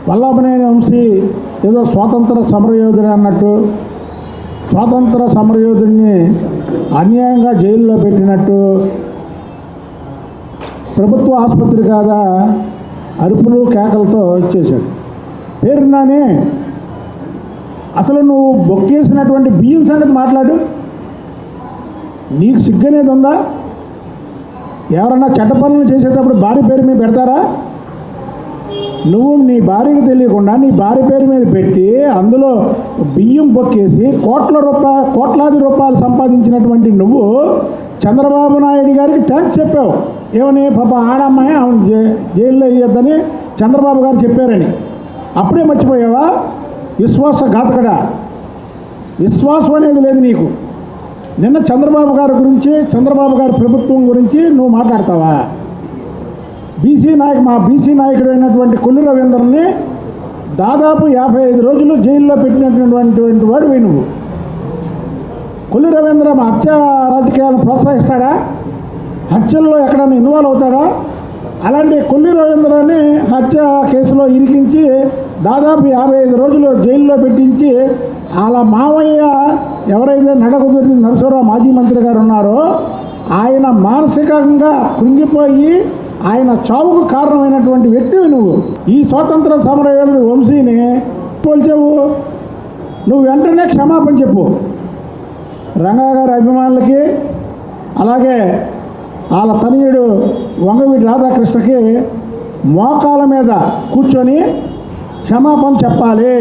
వల్లభనేని వంశీ ఏదో స్వాతంత్ర సమరయోధుడు అన్నట్టు, స్వాతంత్ర సమరయోధుడిని అన్యాయంగా జైల్లో పెట్టినట్టు, ప్రభుత్వ ఆసుపత్రి కాదా అరుపులు కేకలతో ఇచ్చేశాడు. పేరున్నానే అసలు నువ్వు బొక్కేసినటువంటి బియ్యం సంగతి మాట్లాడు. నీకు సిగ్గనేది ఉందా? ఎవరన్నా చెడ్డ పనులు చేసేటప్పుడు భార్య పేరు మీద పెడతారా? నువ్వు నీ భార్యకు తెలియకుండా నీ భార్య పేరు మీద పెట్టి అందులో బియ్యం బొక్కేసి కోట్లాది రూపాయలు సంపాదించినటువంటి నువ్వు చంద్రబాబు నాయుడు గారికి థ్యాంక్స్ చెప్పావు. ఏమని? పాప ఆడమ్మాయి ఆమె జైల్లో వేయొద్దని చంద్రబాబు గారు చెప్పారని. అప్పుడే మర్చిపోయావా? విశ్వాసఘాతకుడా, విశ్వాసం అనేది లేదు నీకు. నిన్న చంద్రబాబు గారి గురించి, చంద్రబాబు గారి ప్రభుత్వం గురించి నువ్వు మాట్లాడతావా? మా బీసీ నాయకుడు అయినటువంటి కొల్లు రవీంద్రని దాదాపు 55 రోజులు జైల్లో పెట్టినటువంటి వాడివి నువ్వు. కొల్లు రవీంద్ర మా హత్య రాజకీయాలను ప్రోత్సహిస్తాడా? హత్యల్లో ఎక్కడైనా ఇన్వాల్వ్ అవుతాడా? అలాంటి కొల్లు రవీంద్రని హత్య కేసులో ఇరికించి దాదాపు 55 రోజులు జైల్లో పెట్టించి అలా మామయ్య ఎవరైతే నడకుదురి నరసరావు మాజీ మంత్రి గారు ఉన్నారో ఆయన మానసికంగా కృంగిపోయి ఆయన చావుకు కారణమైనటువంటి వ్యక్తివి నువ్వు. ఈ స్వాతంత్ర సమరయోధుడు వంశీని పోల్చావు. నువ్వు వెంటనే క్షమాపణ చెప్పు. రంగా గారి అభిమానులకి, అలాగే వాళ్ళ తనయుడు వంగవీటి రాధాకృష్ణకి మోకాల మీద కూర్చొని క్షమాపణ చెప్పాలి.